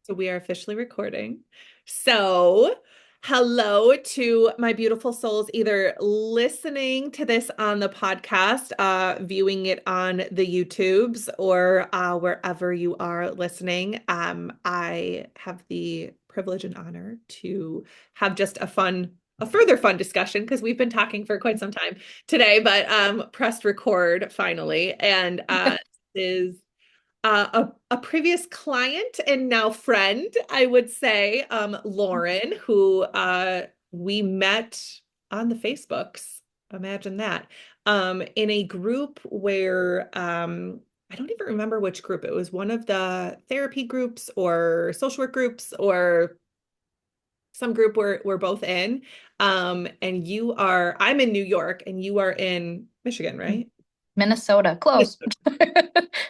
So we are officially recording. So, hello to my beautiful souls, either listening to this on the podcast, viewing it on the YouTubes, or wherever you are listening. I have the privilege and honor to have just a further fun discussion because we've been talking for quite some time today, but pressed record finally, and is a previous client and now friend, I would say, Lauren, who we met on the Facebooks. Imagine that. In a group where I don't even remember which group. It was one of the therapy groups or social work groups or some group we're both in. I'm in New York and you are in Michigan, right? Minnesota, close.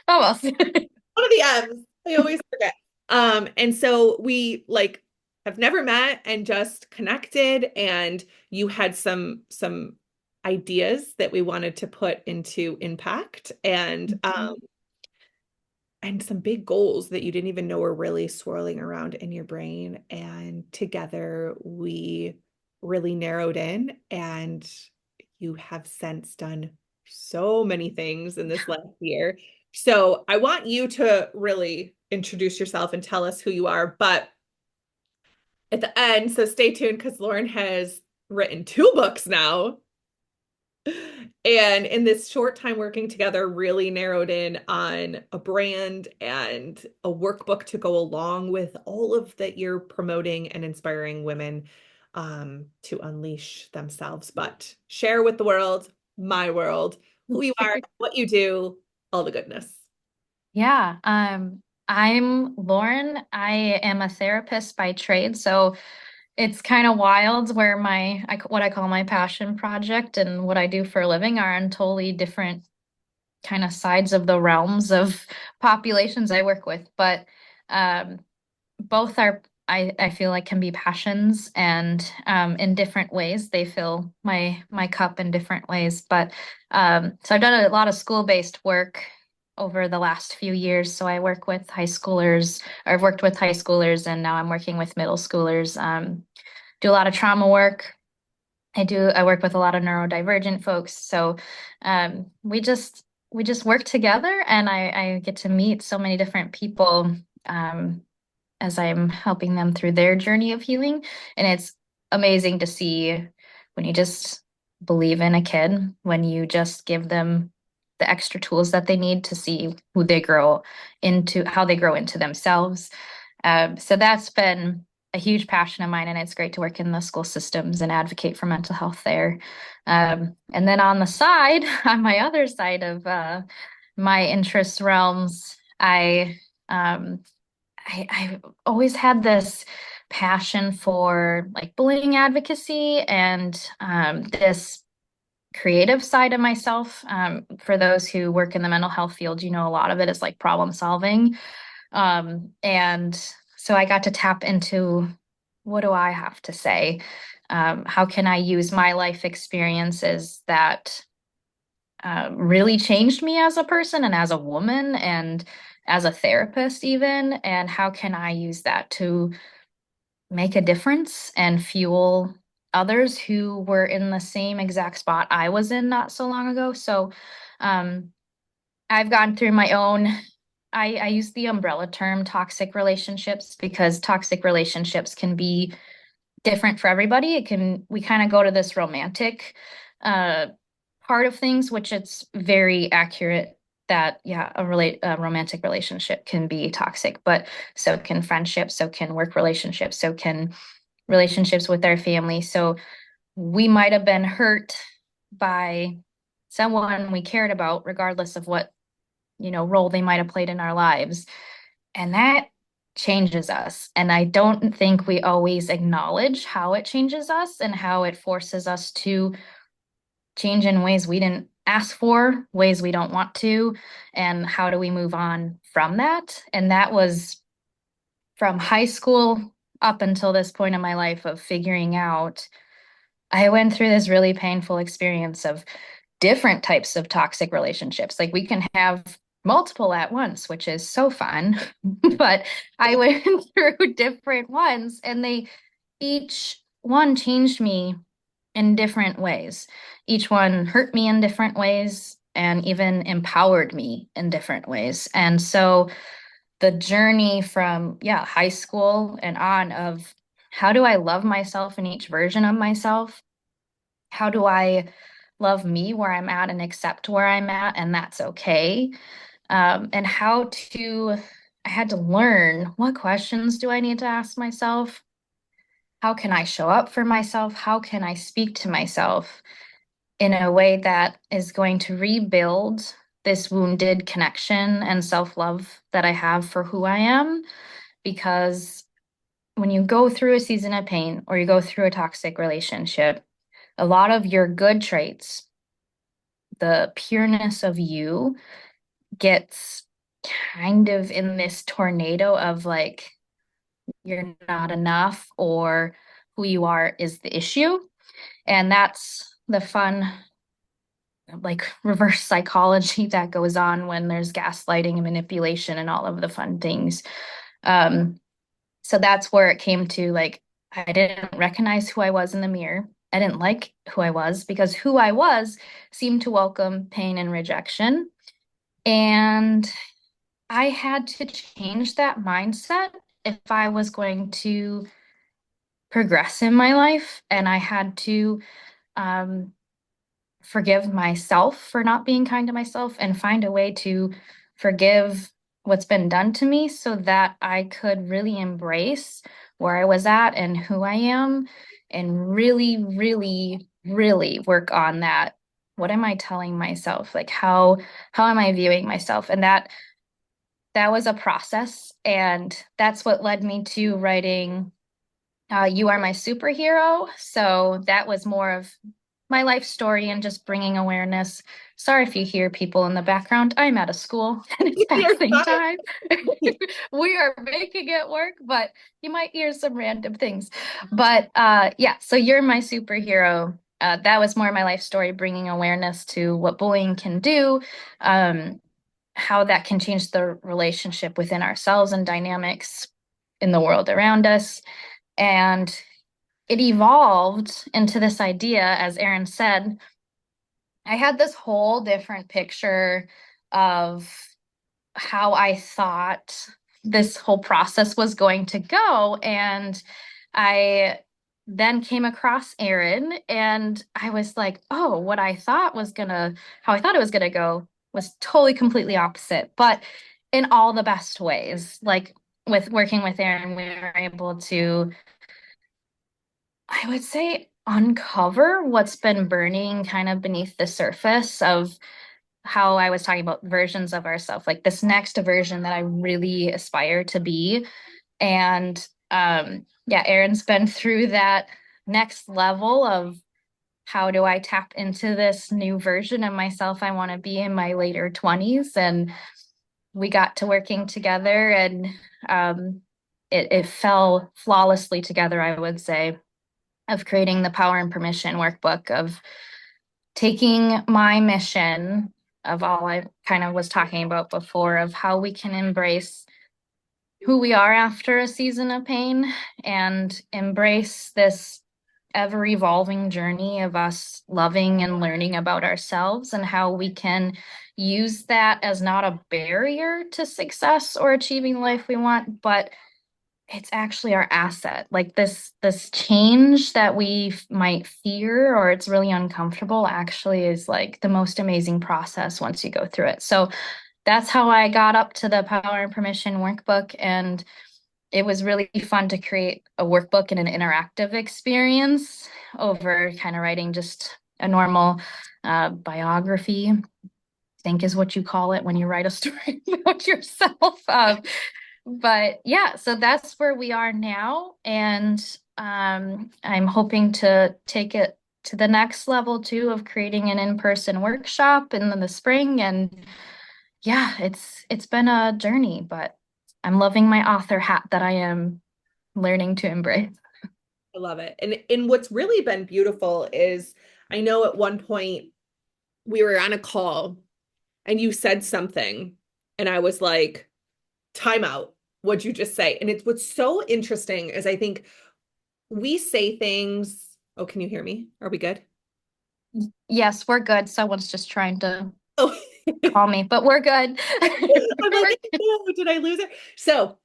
Almost. One of the M's. I always forget. And so we like have never met and just connected, and you had some ideas that we wanted to put into impact and some big goals that you didn't even know were really swirling around in your brain. And together we really narrowed in, and you have since done so many things in this last year. So I want you to really introduce yourself and tell us who you are. But at the end, so stay tuned because Lauren has written two books now. And in this short time working together, really narrowed in on a brand and a workbook to go along with all of that you're promoting and inspiring women to unleash themselves, but share with the world, my world, who you are, what you do, all the goodness. Yeah, I'm Lauren. I am a therapist by trade, so it's kind of wild where what I call my passion project and what I do for a living are on totally different kind of sides of the realms of populations I work with. But um, both are I feel like can be passions and in different ways they fill my cup in different ways. But so I've done a lot of school-based work over the last few years. So I work with high schoolers, or I've worked with high schoolers, and now I'm working with middle schoolers. Do a lot of trauma work. I work with a lot of neurodivergent folks. So we just work together, and I get to meet so many different people. As I'm helping them through their journey of healing. And it's amazing to see when you just believe in a kid, when you just give them the extra tools that they need to see who they grow into, how they grow into themselves. So that's been a huge passion of mine, and it's great to work in the school systems and advocate for mental health there. And then on the side, on my other side of my interest realms, um, I've always had this passion for like bullying advocacy and this creative side of myself. For those who work in the mental health field, you know, a lot of it is like problem solving. And so I got to tap into what do I have to say? How can I use my life experiences that really changed me as a person and as a woman and as a therapist, even? And how can I use that to make a difference and fuel others who were in the same exact spot I was in not so long ago? So, um, I've gone through my own. I use the umbrella term toxic relationships because toxic relationships can be different for everybody. We kind of go to this romantic uh, part of things, which it's very accurate that, yeah, a romantic relationship can be toxic, but so can friendships, so can work relationships, so can relationships with our family. So we might have been hurt by someone we cared about, regardless of what, role they might have played in our lives. And that changes us. And I don't think we always acknowledge how it changes us and how it forces us to change in ways we didn't ask for, ways we don't want to, and how do we move on from that? And that was from high school up until this point in my life of figuring out. I went through this really painful experience of different types of toxic relationships. Like we can have multiple at once, which is so fun. But I went through different ones, and they each one changed me in different ways. Each one hurt me in different ways and even empowered me in different ways. And so the journey from, yeah, high school and on of how do I love myself in each version of myself? How do I love me where I'm at and accept where I'm at, and that's okay? And how to, I had to learn what questions do I need to ask myself? How can I show up for myself? How can I speak to myself in a way that is going to rebuild this wounded connection and self-love that I have for who I am? Because when you go through a season of pain or you go through a toxic relationship, a lot of your good traits, the pureness of you, gets kind of in this tornado of like, you're not enough or who you are is the issue. And that's the fun, like reverse psychology that goes on when there's gaslighting and manipulation and all of the fun things. Um, so that's where it came to like, I didn't recognize who I was in the mirror. I didn't like who I was because who I was seemed to welcome pain and rejection. And I had to change that mindset if I was going to progress in my life. And I had to um, forgive myself for not being kind to myself and find a way to forgive what's been done to me so that I could really embrace where I was at and who I am and really, really, really work on that. What am I telling myself? Like how am I viewing myself? And that was a process. And that's what led me to writing You Are My Superhero. So that was more of my life story and just bringing awareness. Sorry if you hear people in the background. I'm at a school and it's You're passing fine. time. We are making it work, but you might hear some random things. But yeah, so You're My Superhero. That was more my life story, bringing awareness to what bullying can do, um, how that can change the relationship within ourselves and dynamics in the world around us. And it evolved into this idea, as Erin said. I had this whole different picture of how I thought this whole process was going to go. And I then came across Erin and I was like, oh, how I thought it was gonna go was totally completely opposite, but in all the best ways. Like with working with Erin, we were able to, I would say, uncover what's been burning kind of beneath the surface of how I was talking about versions of ourselves, like this next version that I really aspire to be. And yeah, Erin's been through that next level of how do I tap into this new version of myself I want to be in my later 20s. And we got to working together and it fell flawlessly together, I would say, of creating the Power and Permission workbook, of taking my mission of all I kind of was talking about before, of how we can embrace who we are after a season of pain and embrace this ever evolving journey of us loving and learning about ourselves and how we can use that as not a barrier to success or achieving the life we want, but it's actually our asset. Like this change that might fear or it's really uncomfortable actually is like the most amazing process once you go through it. So that's how I got up to the Power and Permission workbook. And it was really fun to create a workbook and an interactive experience over kind of writing just a normal biography, I think is what you call it when you write a story about yourself. But yeah, so that's where we are now. And I'm hoping to take it to the next level too of creating an in-person workshop in the spring. And yeah, it's been a journey, but I'm loving my author hat that I am learning to embrace. I love it. And what's really been beautiful is I know at one point we were on a call and you said something. And I was like, time out. What'd you just say? And it's what's so interesting is I think we say things. Oh, can you hear me? Are we good? Yes, we're good. Someone's just trying to Oh, call me, but we're good. I'm like, oh, did I lose it? So,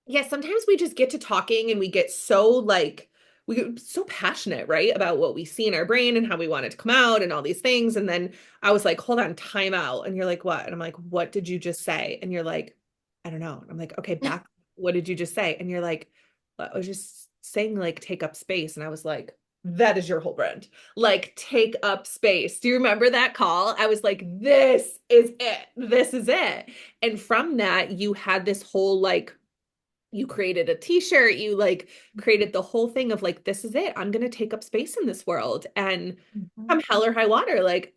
yeah, sometimes we just get to talking and we get so like we get so passionate, right, about what we see in our brain and how we want it to come out and all these things. And then I was like, hold on, time out. And you're like, what? And I'm like, what did you just say? And you're like, I don't know. And I'm like, okay, back. What did you just say? And you're like, "Well, I was just saying like take up space. And I was like, that is your whole brand. Like take up space. Do you remember that call? I was like, this is it. This is it. And from that, you had this whole like you created a t-shirt, you like created the whole thing of like, this is it. I'm going to take up space in this world. And Mhm, come hell or high water, like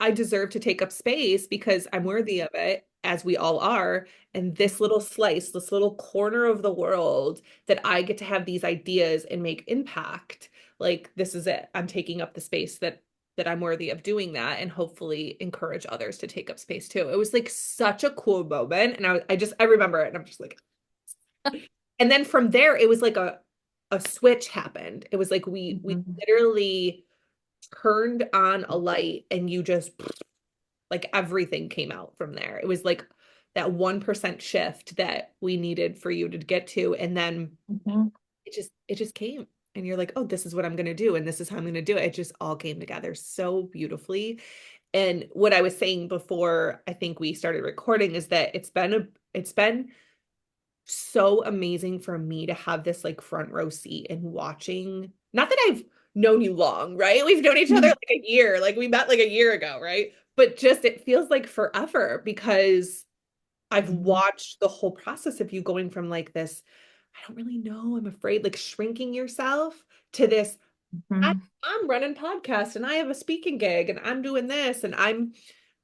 I deserve to take up space because I'm worthy of it, as we all are. And this little slice, this little corner of the world that I get to have these ideas and make impact, like this is it. I'm taking up the space that I'm worthy of doing that and hopefully encourage others to take up space too. It was like such a cool moment. And I remember it and I'm just like, and then from there it was like a switch happened. It was like we mhm, literally turned on a light and you just like everything came out from there. It was like that 1% shift that we needed for you to get to, and then mhm. it just came, and you're like, oh, this is what I'm going to do and this is how I'm going to do it. It just all came together so beautifully. And what I was saying before I think we started recording is that it's been so amazing for me to have this like front row seat and watching. Not that I've known you long, right? We've known each other like a year, like we met like a year ago, right? But just it feels like forever because I've Mhm, watched the whole process of you going from like this, I don't really know, I'm afraid, like shrinking yourself to this, I, mhm, I'm running podcast and I have a speaking gig and I'm doing this and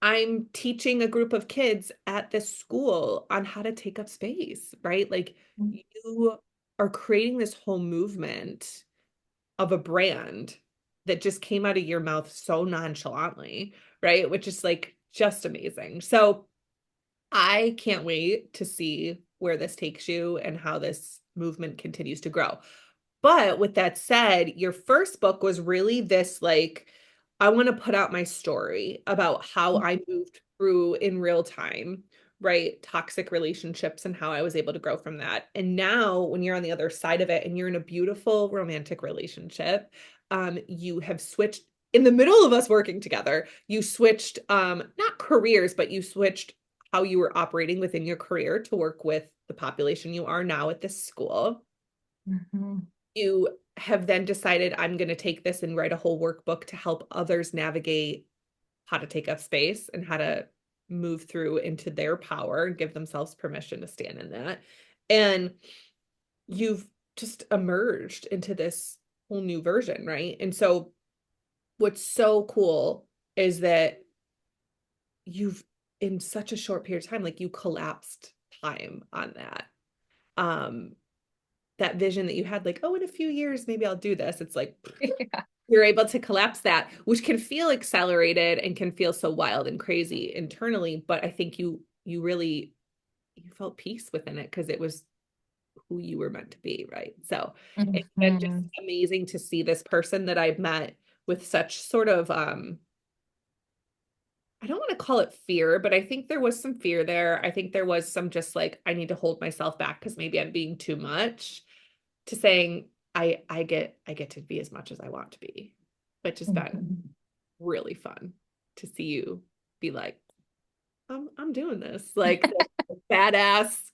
I'm teaching a group of kids at this school on how to take up space, right? Like mhm, you are creating this whole movement of a brand that just came out of your mouth so nonchalantly, right? Which is like just amazing. So I can't wait to see where this takes you and how this movement continues to grow. But with that said, your first book was really this like, I want to put out my story about how I moved through in real time, right? Toxic relationships and how I was able to grow from that. And now, when you're on the other side of it and you're in a beautiful romantic relationship, you have switched in the middle of us working together. You switched, not careers, but you switched how you were operating within your career to work with the population you are now at this school. mhm, You have then decided I'm going to take this and write a whole workbook to help others navigate how to take up space and how to move through into their power and give themselves permission to stand in that. And you've just emerged into this whole new version, right? And so what's so cool is that you've in such a short period of time, like you collapsed time on that. Um, that vision that you had, like, oh, in a few years, maybe I'll do this. It's like Yeah. you're able to collapse that, which can feel accelerated and can feel so wild and crazy internally. But I think you really you felt peace within it because it was who you were meant to be, right? So it's been just Mhm, amazing to see this person that I've met with such sort of I don't want to call it fear, but I think there was some fear there. I think there was some just like I need to hold myself back because maybe I'm being too much, to saying I get to be as much as I want to be, which has been mhm. really fun to see you be like, I'm doing this. Like the badass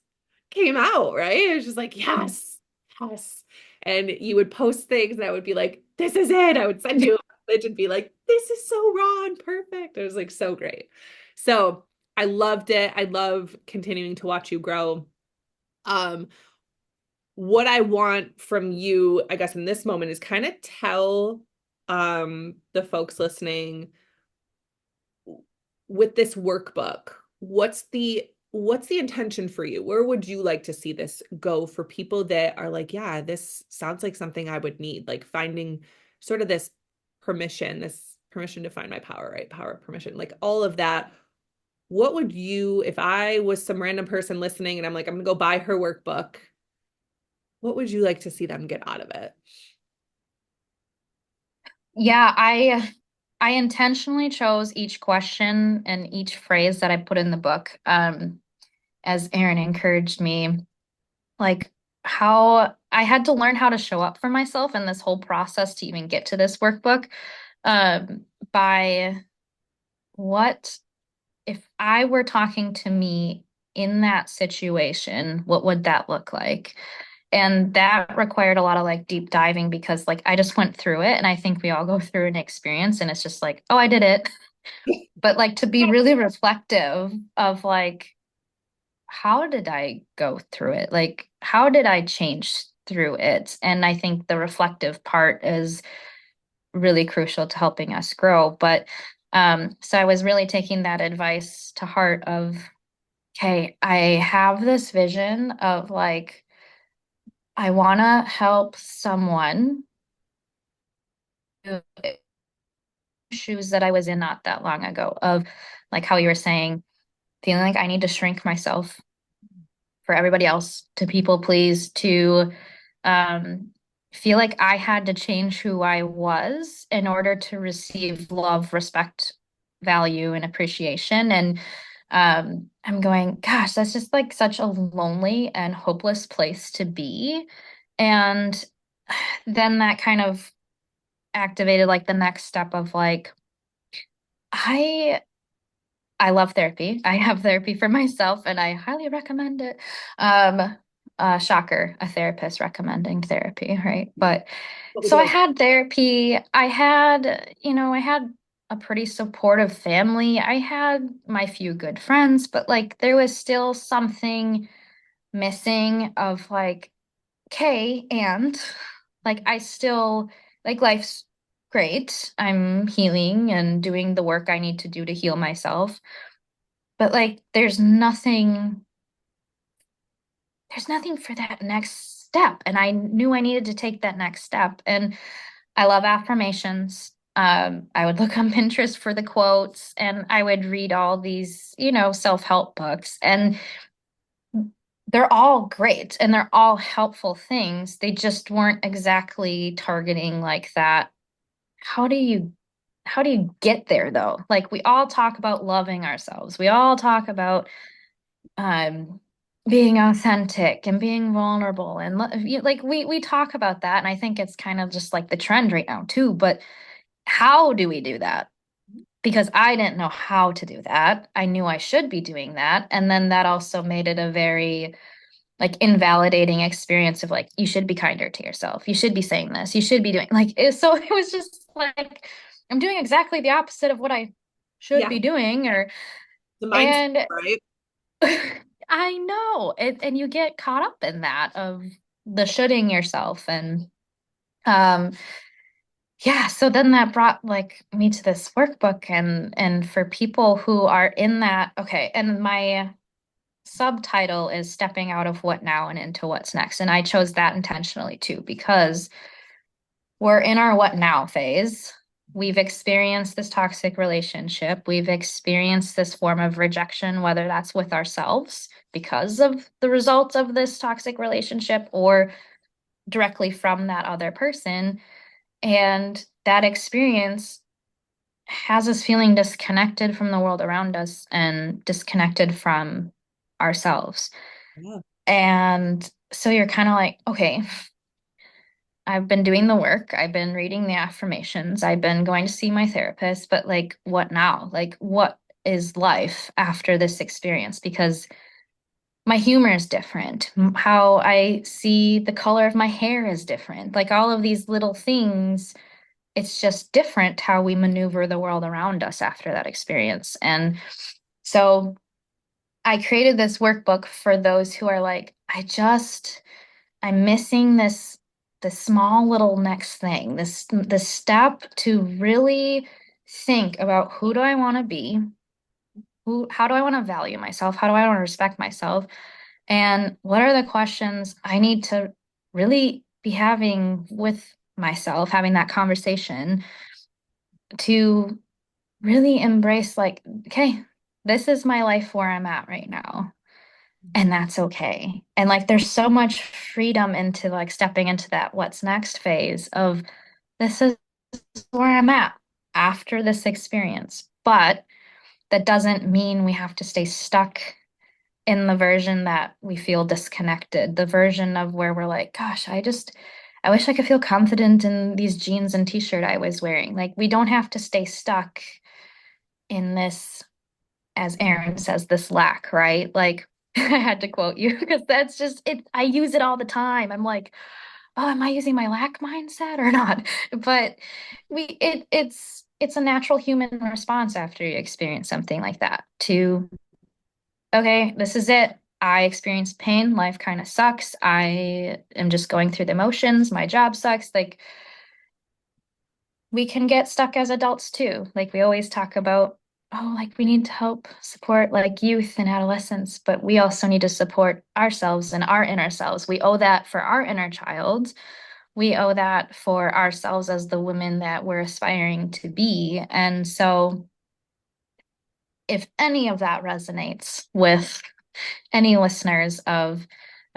came out, right? It was just like, yes, yes. And you would post things and I would be like, this is it. I would send you a message and be like, this is so raw and perfect. It was like so great. So I loved it. I love continuing to watch you grow. Um, what I want from you, I guess, in this moment is kind of tell the folks listening with this workbook, what's the intention for you? Where would you like to see this go for people that are like, yeah, this sounds like something I would need, like finding sort of this permission to find my power, right? Power of permission, like all of that. what would you, if I was some random person listening and I'm like, I'm gonna go buy her workbook, what would you like to see them get out of it? Yeah, I intentionally chose each question and each phrase that I put in the book, as Erin encouraged me, like how I had to learn how to show up for myself in this whole process to even get to this workbook. Um, by what if I were talking to me in that situation, what would that look like? And that required a lot of like deep diving because like I just went through it and I think we all go through an experience and it's just like, oh, I did it. But like to be really reflective of like, how did I go through it? Like, how did I change through it? And I think the reflective part is really crucial to helping us grow. But so I was really taking that advice to heart of, okay, I have this vision of like, I want to help someone who shoes that I was in not that long ago of like how you were saying, feeling like I need to shrink myself for everybody else, to people please, to um, feel like I had to change who I was in order to receive love, respect, value, and appreciation. And I'm going, gosh, that's just like such a lonely and hopeless place to be. And then that kind of activated like the next step of like, I I love therapy. I have therapy for myself and I highly recommend it. Shocker, a therapist recommending therapy, right? But What would so you I like? had therapy. I had a pretty supportive family. I had my few good friends, but like there was still something missing of like, okay, and like I still like life's great. I'm healing and doing the work I need to do to heal myself. But like there's nothing for that next step. And I knew I needed to take that next step. And I love affirmations. I would look on Pinterest for the quotes and I would read all these, self-help books. And they're all great and they're all helpful things. They just weren't exactly targeting like that. How do you how do you get there though? Like we all talk about loving ourselves. We all talk about um being authentic and being vulnerable and like we talk about that and I think it's kind of just like the trend right now too, but how do we do that? Because I didn't know how to do that. I knew I should be doing that, and then that also made it a very like invalidating experience of like you should be kinder to yourself. You should be saying this. You should be doing so it was just like I'm doing exactly the opposite of what I should Yeah, be doing or the mindset, and right? I know it, and you get caught up in that of the shoulding yourself and um yeah, so then that brought like me to this workbook and for people who are in that okay, and my subtitle is stepping out of what now and into what's next. And I chose that intentionally too because we're in our what now phase. We've experienced this toxic relationship. We've experienced this form of rejection, whether that's with ourselves because of the results of this toxic relationship or directly from that other person. And that experience has us feeling disconnected from the world around us and disconnected from ourselves. Yeah. And so you're kind of like, okay, I've been doing the work, I've been reading the affirmations, I've been going to see my therapist, but like, what now? Like, what is life after this experience? Because my humor is different. How I see the color of my hair is different. Like, all of these little things, it's just different how we maneuver the world around us after that experience. And so I created this workbook for those who are like, I'm missing this small little next thing, this step to really think about who do I want to be? How do I want to value myself? How do I want to respect myself? And what are the questions I need to really be having with myself, having that conversation to really embrace like, okay, this is my life where I'm at right now. And that's okay. And like there's so much freedom into like stepping into that what's next phase of this is where I'm at after this experience. But that doesn't mean we have to stay stuck in the version that we feel disconnected, the version of where we're like, gosh, I wish I could feel confident in these jeans and t-shirt I was wearing. Like we don't have to stay stuck in this, as Aaron says, this lack, right? Like I had to quote you because that's just it. I use it all the time. I'm like, oh, am I using my lack mindset or not? But it's a natural human response after you experience something like that to, okay, this is it. I experienced pain. Life kind of sucks. I am just going through the motions. My job sucks. Like we can get stuck as adults too. Like we always talk about, oh, like we need to help support like youth and adolescents, but we also need to support ourselves and our inner selves. We owe that for our inner child. We owe that for ourselves as the women that we're aspiring to be. And so if any of that resonates with any listeners of,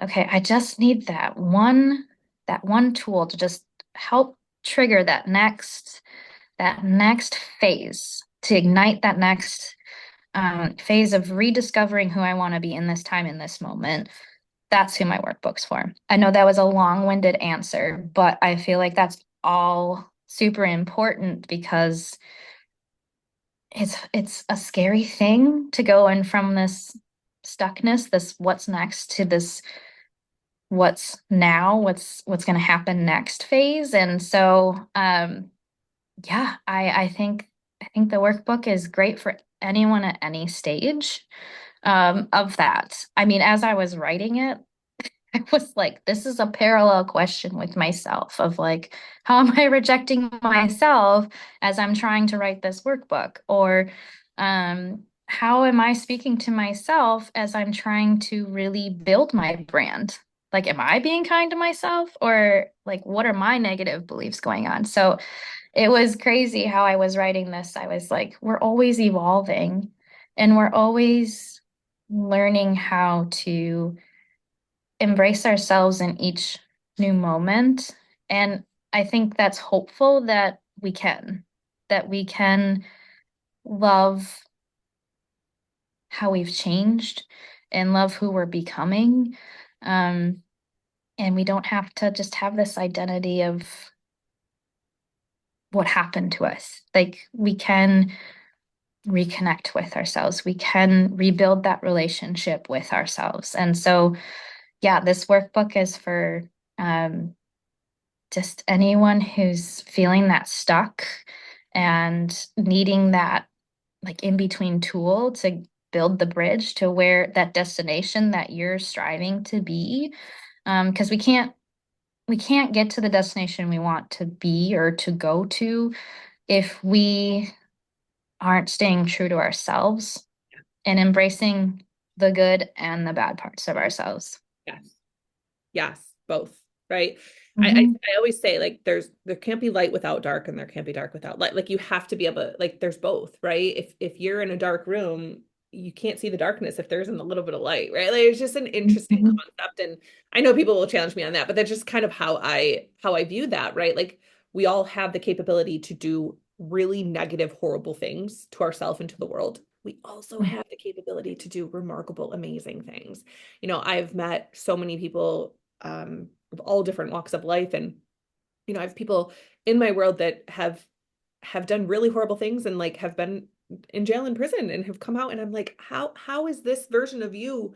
okay, I just need that one tool to just help trigger that next phase, to ignite that next phase of rediscovering who I want to be in this time, in this moment. That's who my workbook's for. I know that was a long-winded answer, but I feel like that's all super important because it's a scary thing to go in from this stuckness, this what's next, to this what's now, what's going to happen next phase. And so yeah, I think the workbook is great for anyone at any stage of that. I mean, as I was writing it, I was like, this is a parallel question with myself of like, how am I rejecting myself as I'm trying to write this workbook? Or how am I speaking to myself as I'm trying to really build my brand? Like, am I being kind to myself? Or like, what are my negative beliefs going on? So it was crazy how I was writing this. I was like, we're always evolving and we're always learning how to embrace ourselves in each new moment. And I think that's hopeful that we can love how we've changed and love who we're becoming. Um, and we don't have to just have this identity of what happened to us. Like we can reconnect with ourselves. We can rebuild that relationship with ourselves. And so, yeah, this workbook is for um, just anyone who's feeling that stuck and needing that like in between tool to build the bridge to where that destination that you're striving to be. Because we can't get to the destination we want to be or to go to if we aren't staying true to ourselves and embracing the good and the bad parts of ourselves. Yes. Yes, both, right? Hmm. I always say like there can't be light without dark and there can't be dark without light. Like you have to be able to, like there's both, right? If you're in a dark room, you can't see the darkness if there isn't a little bit of light, right? Like it's just an interesting Hmm. concept. And I know people will challenge me on that, but that's just kind of how I view that, right? Like we all have the capability to do really negative, horrible things to ourselves and to the world. We also have the capability to do remarkable, amazing things. I've met so many people of all different walks of life. And, I have people in my world that have done really horrible things and like have been in jail and prison and have come out. And I'm like, how is this version of you?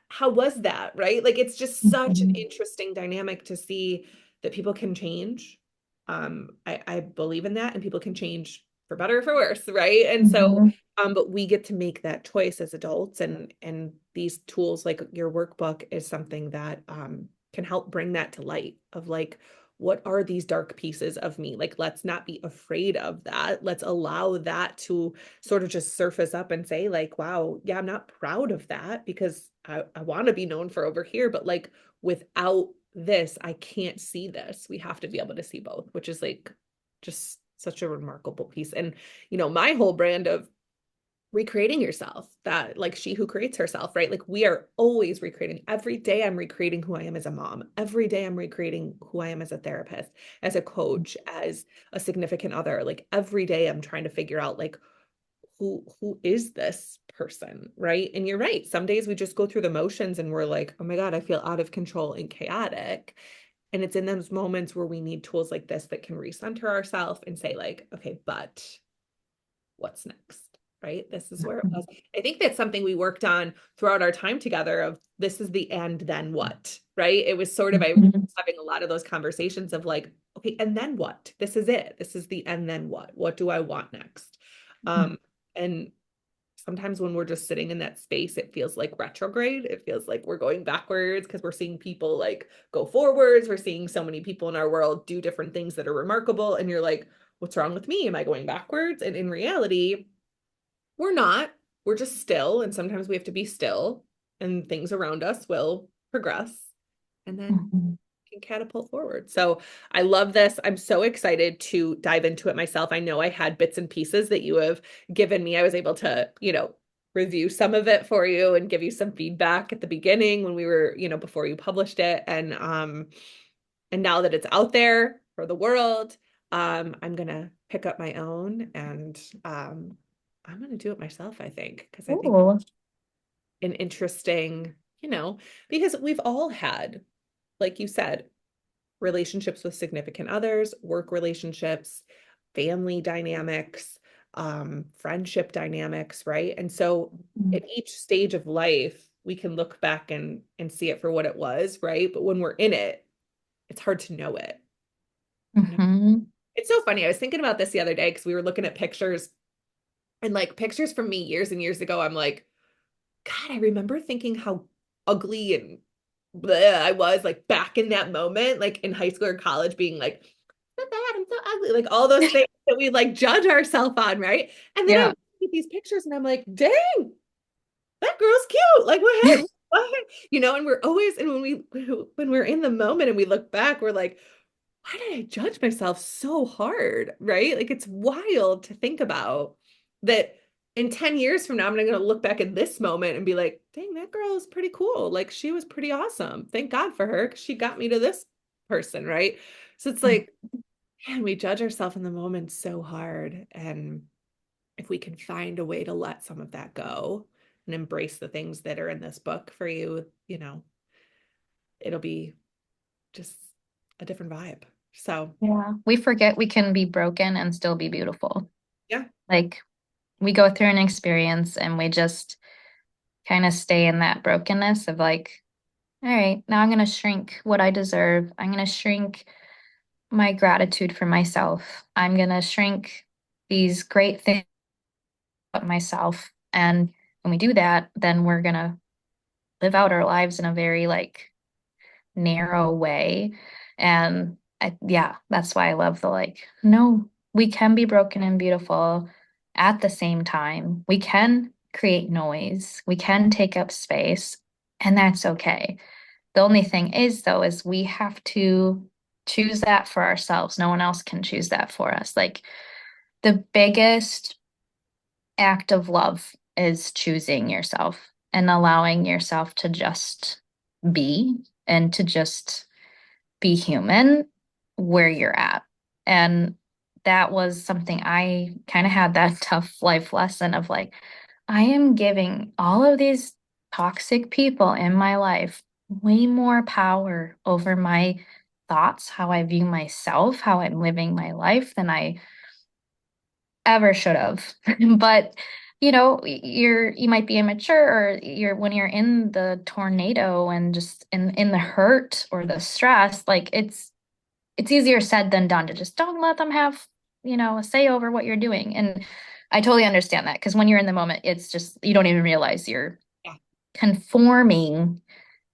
How was that? Right? Like it's just such an Hmm. interesting dynamic to see that people can change. I believe in that, and people can change for better or for worse, right? And so Hmm. but we get to make that choice as adults, and these tools like your workbook is something that can help bring that to light of like, what are these dark pieces of me? Like, let's not be afraid of that. Let's allow that to sort of just surface up and say, like, wow, yeah, I'm not proud of that because I want to be known for over here, but like without this, I can't see this. We have to be able to see both, which is like just such a remarkable piece. And, my whole brand of recreating yourself, that like she who creates herself, right? Like we are always recreating. Every day I'm recreating who I am as a mom. Every day I'm recreating who I am as a therapist, as a coach, as a significant other. Like every day I'm trying to figure out like who is this person, right? And you're right. Some days we just go through the motions and we're like, "Oh my God, I feel out of control and chaotic." And it's in those moments where we need tools like this that can recenter ourselves and say like, "Okay, but what's next?" Right? This is where it was. I think that's something we worked on throughout our time together of this is the end, then what? Right? It was sort of, I was Mhm. having a lot of those conversations of like, okay, and then what? This is it. This is the end, then what? What do I want next? And sometimes when we're just sitting in that space, it feels like retrograde. It feels like we're going backwards because we're seeing people like go forwards. We're seeing so many people in our world do different things that are remarkable. And you're like, what's wrong with me? Am I going backwards? And in reality, we're not. We're just still. And sometimes we have to be still, and things around us will progress. And then Mhm. can catapult forward. So I love this. I'm so excited to dive into it myself. I know I had bits and pieces that you have given me. I was able to, review some of it for you and give you some feedback at the beginning when we were, before you published it. And now that it's out there for the world, I'm gonna pick up my own and I'm gonna do it myself, I think, because I think Ooh. an interesting, you know, because we've all had, like you said, relationships with significant others, work relationships, family dynamics, friendship dynamics, right? And so at each stage of life, we can look back and see it for what it was, right? But when we're in it, it's hard to know it. You know, Mm-hmm. it's so funny. I was thinking about this the other day because we were looking at pictures and like pictures from me years and years ago. I'm like, God, I remember thinking how ugly and bleh I was like back in that moment, like in high school or college, being like, not bad, I'm so ugly, like all those things that we like judge ourselves on, right? And then I Yeah. look at these pictures and I'm like, dang, that girl's cute. Like what? And we're always, and when we're in the moment and we look back, we're like, why did I judge myself so hard? Right? Like it's wild to think about that in 10 years from now, I'm going to look back at this moment and be like, dang, that girl is pretty cool. Like she was pretty awesome. Thank God for her because she got me to this person. Right. So it's like, man, we judge ourselves in the moment so hard. And if we can find a way to let some of that go and embrace the things that are in this book for you, it'll be just a different vibe. So, Yeah. We forget we can be broken and still be beautiful. yeah. Like we go through an experience and we just kind of stay in that brokenness of like, all right, now I'm going to shrink what I deserve. I'm going to shrink my gratitude for myself. I'm going to shrink these great things about myself. And when we do that, then we're going to live out our lives in a very like narrow way. And yeah, that's why I love the like, no, we can be broken and beautiful at the same time. We can create noise, we can take up space, and that's okay. The only thing is, though, is we have to choose that for ourselves. No one else can choose that for us. Like the biggest act of love is choosing yourself and allowing yourself to just be and to just be human where you're at. And that was something I kind of had that tough life lesson of like, I am giving all of these toxic people in my life way more power over my thoughts, how I view myself, how I'm living my life than I ever should have. But you might be immature or you're when you're in the tornado and just in the hurt or the stress, like it's easier said than done to just don't let them have, a say over what you're doing. And I totally understand that because when you're in the moment, it's just you don't even realize you're Yeah. conforming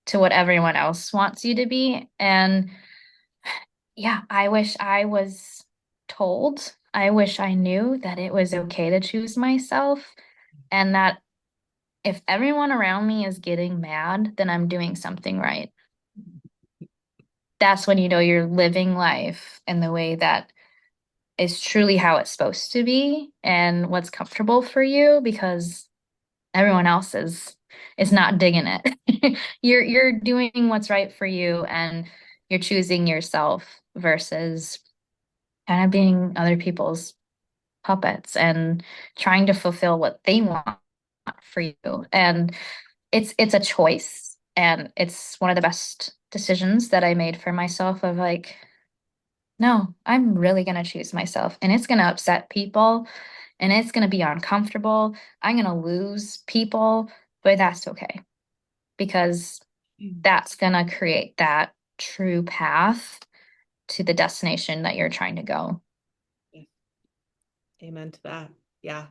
to what everyone else wants you to be. And yeah, I wish I was told. I wish I knew that it was okay to choose myself and that if everyone around me is getting mad, then I'm doing something right. That's when you know you're living life in the way that is truly how it's supposed to be and what's comfortable for you because everyone else is not digging it. You're doing what's right for you and you're choosing yourself versus kind of being other people's puppets and trying to fulfill what they want for you. And it's a choice and it's one of the best decisions that I made for myself of like, no, I'm really going to choose myself and it's going to upset people and it's going to be uncomfortable. I'm going to lose people, but that's okay because Mm. that's going to create that true path to the destination that you're trying to go. Yeah. Amen to that. Yeah.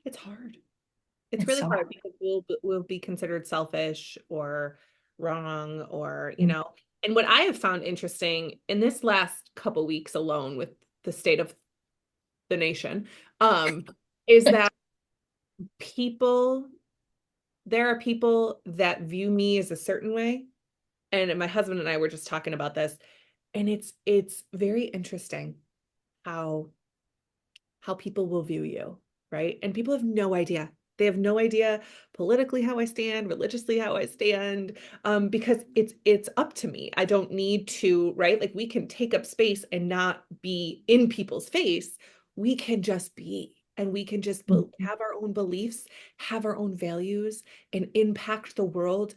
It's hard. It's It's really so hard because we'll be considered selfish or wrong or, hard. and what I have found interesting in this last couple weeks alone with the state of the nation, um, is that people, there are people that view me as a certain way. And my husband and I were just talking about this, and it's very interesting how people will view you, right? And people have no idea. They have no idea politically how I stand, religiously how I stand, because it's up to me. I don't need to, right? Like we can take up space and not be in people's face. We can just be, and we can just Mhm. have our own beliefs, have our own values, and impact the world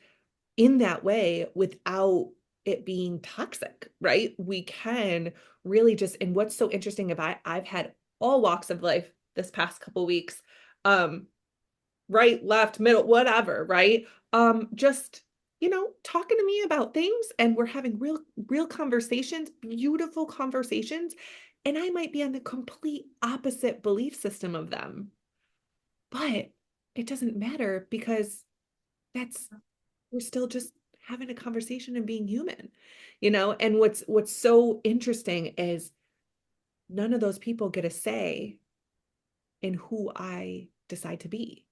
in that way without it being toxic, right? We can really just, and what's so interesting about I've had all walks of life this past couple weeks, um, right, left, middle, whatever, right? Just, talking to me about things and we're having real conversations, beautiful conversations. And I might be on the complete opposite belief system of them, but it doesn't matter because that's we're still just having a conversation and being human, and what's so interesting is none of those people get a say in who I decide to be,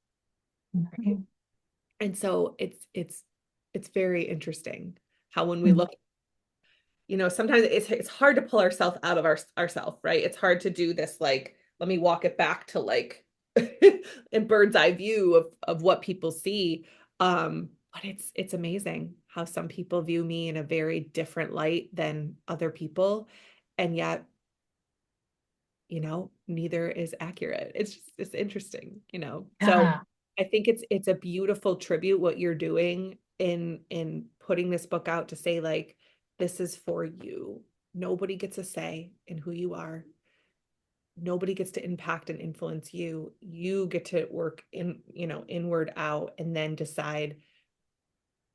right? Mhm. And so it's very interesting how when we Mhm. look, sometimes it's hard to pull ourselves out of ourselves, right? It's hard to do this, like, let me walk it back to like a bird's eye view of what people see. But it's amazing how some people view me in a very different light than other people, and yet, neither is accurate. It's interesting, So Yeah. I think it's a beautiful tribute what you're doing in putting this book out to say like this is for you. Nobody gets a say in who you are. Nobody gets to impact and influence you. You get to work inward out and then decide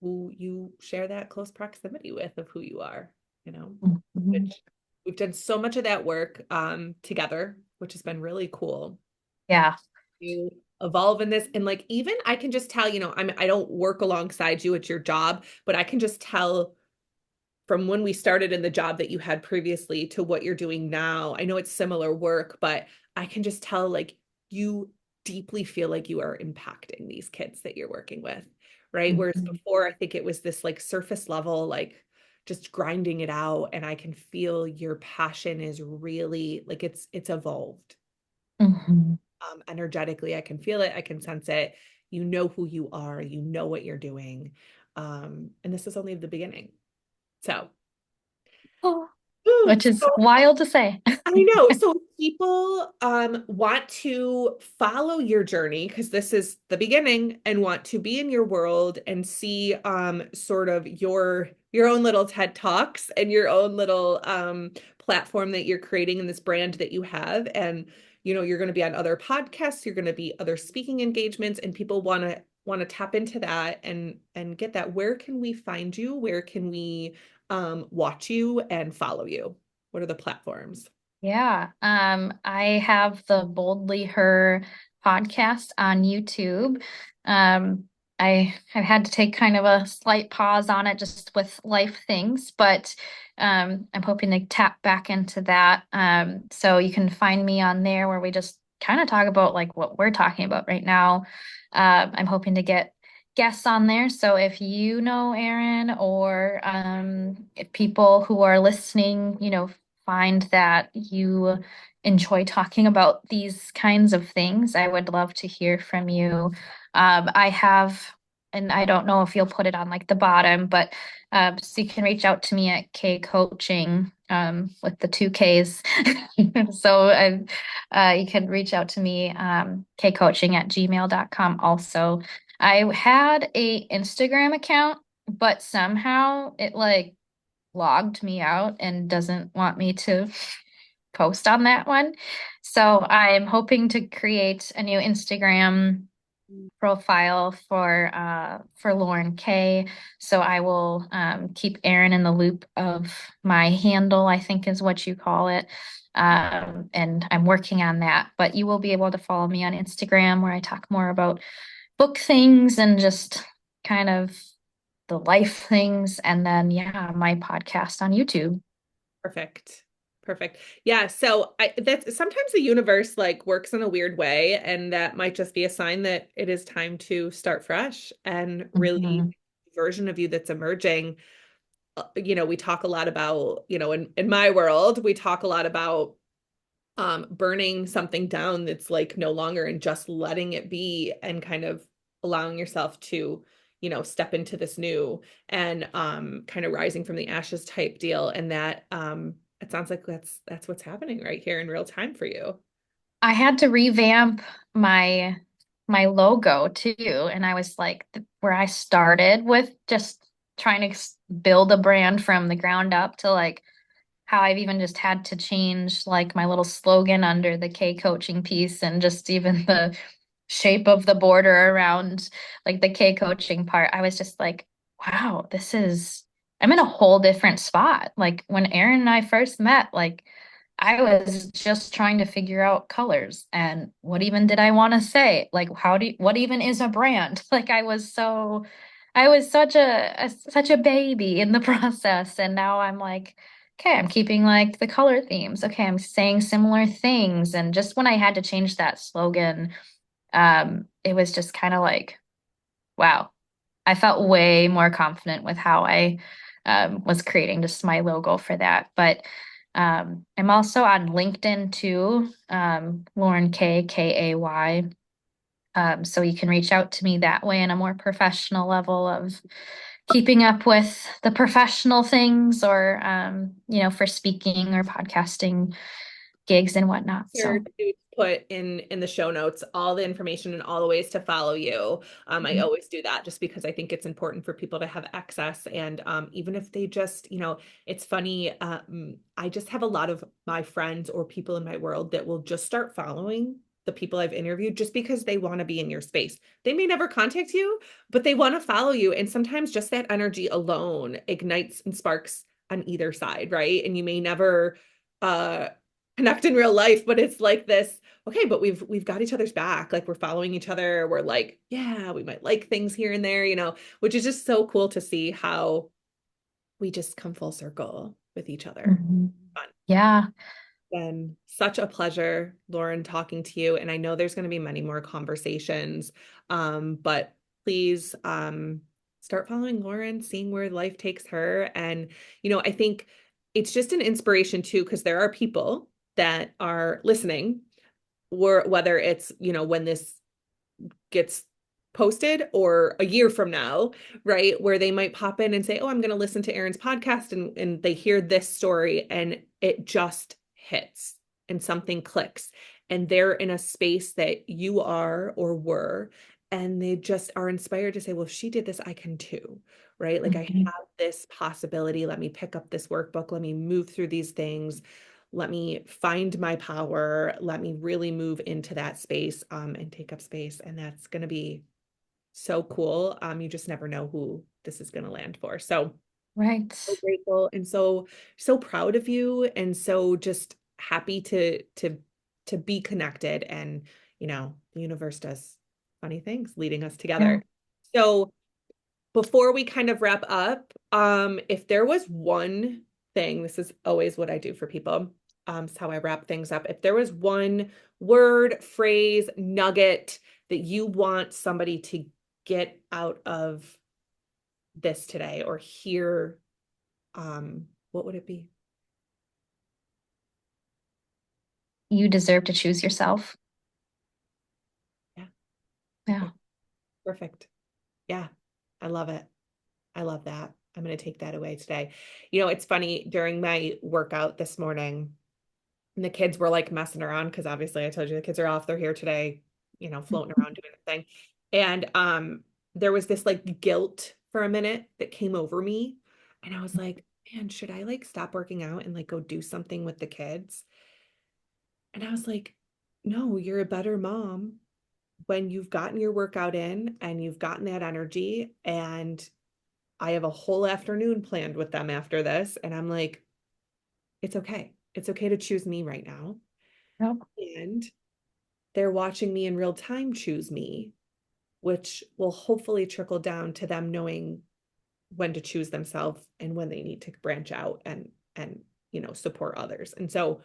who you share that close proximity with of who you are, Mhm. which we've done so much of that work together, which has been really cool Yeah. to evolve in this. And like even I can just tell, I don't work alongside you at your job, but I can just tell from when we started in the job that you had previously to what you're doing now. I know it's similar work, but I can just tell like you deeply feel like you are impacting these kids that you're working with, right? Whereas Mhm. before, I think it was this like surface level, like just grinding it out. And I can feel your passion is really like it's evolved. Mhm. Energetically, I can feel it, I can sense it. You know who you are, you know what you're doing. And this is only the beginning. So, Oh, ooh, which is so wild to say. I know. So if people want to follow your journey, because this is the beginning, and want to be in your world and see sort of your own little TED Talks and your own little platform that you're creating in this brand that you have. And you're going to be on other podcasts, you're going to be other speaking engagements, and people want to tap into that and get that. Where can we find you? Where can we watch you and follow you? What are the platforms? Yeah. I have the Boldly Her podcast on YouTube. Um, I have had to take kind of a slight pause on it just with life things, but I'm hoping to tap back into that. So you can find me on there where we just kind of talk about like what we're talking about right now. I'm hoping to get guests on there. So if you know Aaron or if people who are listening, find that you enjoy talking about these kinds of things. I would love to hear from you. I have, and I don't know if you'll put it on like the bottom, but so you can reach out to me at K Coaching with the two Ks. So you can reach out to me, kcoaching@gmail.com also. I had a Instagram account, but somehow it like logged me out and doesn't want me to post on that one. So I'm hoping to create a new Instagram profile for Lauren Kay. So I will keep Erin in the loop of my handle, I think is what you call it. And I'm working on that. But you will be able to follow me on Instagram where I talk more about book things and just kind of the life things. And then, yeah, my podcast on YouTube. Perfect. Perfect. Yeah, so that's sometimes the universe like works in a weird way, and that might just be a sign that it is time to start fresh and really Mhm. version of you that's emerging. We talk a lot about, in my world, we talk a lot about burning something down that's like no longer, and just letting it be and kind of allowing yourself to step into this new, and kind of rising from the ashes type deal. And that it sounds like that's what's happening right here in real time for you. I had to revamp my my logo too, and I was like where I started with just trying to build a brand from the ground up to like how I've even just had to change like my little slogan under the K coaching piece and just even the shape of the border around like the K coaching part. I was just like, wow, I'm in a whole different spot. Like when Aaron and I first met, like I was just trying to figure out colors and what even did I want to say? Like what even is a brand? Like I was such a baby in the process, and now I'm like, okay, I'm keeping like the color themes. Okay, I'm saying similar things. And just when I had to change that slogan, it was just kind of like, wow, I felt way more confident with how I was creating just my logo for that. But I'm also on LinkedIn too, Lauren Kay, Kay. So you can reach out to me that way in a more professional level of keeping up with the professional things or, for speaking or podcasting gigs and whatnot. Sure So, to put in the show notes all the information and all the ways to follow you. I mhm. always do that just because I think it's important for people to have access. And even if they just, it's funny. I just have a lot of my friends or people in my world that will just start following the people I've interviewed just because they want to be in your space. They may never contact you, but they want to follow you. And sometimes just that energy alone ignites and sparks on either side, right? And you may never uh connect in real life, but it's like this, okay, but we've got each other's back, like we're following each other, we're like, yeah, we might like things here and there, which is just so cool to see how we just come full circle with each other. Mhm. Fun. Yeah. Been such a pleasure, Lauren, talking to you, and I know there's going to be many more conversations, but please start following Lauren, seeing where life takes her. And I think it's just an inspiration too, because there are people that are listening, whether it's when this gets posted or a year from now, right? Where they might pop in and say, "Oh, I'm going to listen to Erin's podcast," and they hear this story and it just hits and something clicks, and they're in a space that you are or were, and they just are inspired to say, "Well, if she did this, I can too." Right? Like, I Mhm. have this possibility. Let me pick up this workbook. Let me move through these things. Let me find my power. Let me really move into that space, and take up space. And that's going to be so cool. You just never know who this is going to land for. Right. So grateful and so proud of you, and so just happy to be connected. And the universe does funny things leading us Yeah. together. So before we kind of wrap up, if there was one thing, this is always what I do for people, it's how I wrap things up. If there was one word, phrase, nugget that you want somebody to get out of this today or hear, what would it be? you deserve to choose yourself. Yeah. Yeah. Perfect. Yeah. I love it. I love that. I'm going to take that away today. You know, it's funny during my workout this morning, and the kids were like messing around because obviously I told you the kids are off. They're here today, you know, floating around doing their thing. And there was this like guilt for a minute that came over me. And I was like, man, should I like stop working out and like go do something with the kids? And I was like, no, you're a better mom when you've gotten your workout in and you've gotten that energy. And I have a whole afternoon planned with them after this. And I'm like, it's okay. It's okay to choose me right now. Yep. And they're watching me in real time choose me, which will hopefully trickle down to them knowing when to choose themselves and when they need to branch out and you know support others. And so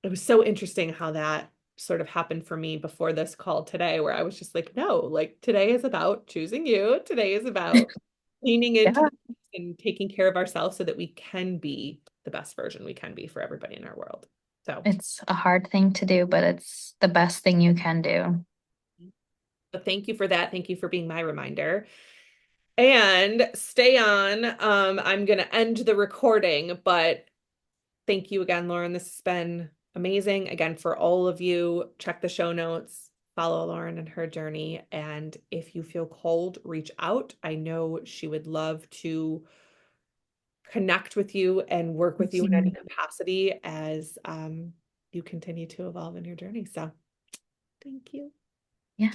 it was so interesting how that sort of happened for me before this call today, where I was just like, no, like today is about choosing you. Today is about leaning into Yeah. the and taking care of ourselves so that we can be the best version we can be for everybody in our world. So, It's a hard thing to do, but it's the best thing you can do. but thank you for that. Thank you for being my reminder. And stay on. I'm going to end the recording, but thank you again, Lauren. This has been amazing. Again, for all of you, check the show notes, follow Lauren and her journey. And if you feel called, reach out. I know she would love to connect with you and work with you in any Mhm. capacity as you continue to evolve in your journey. So thank you. Yeah.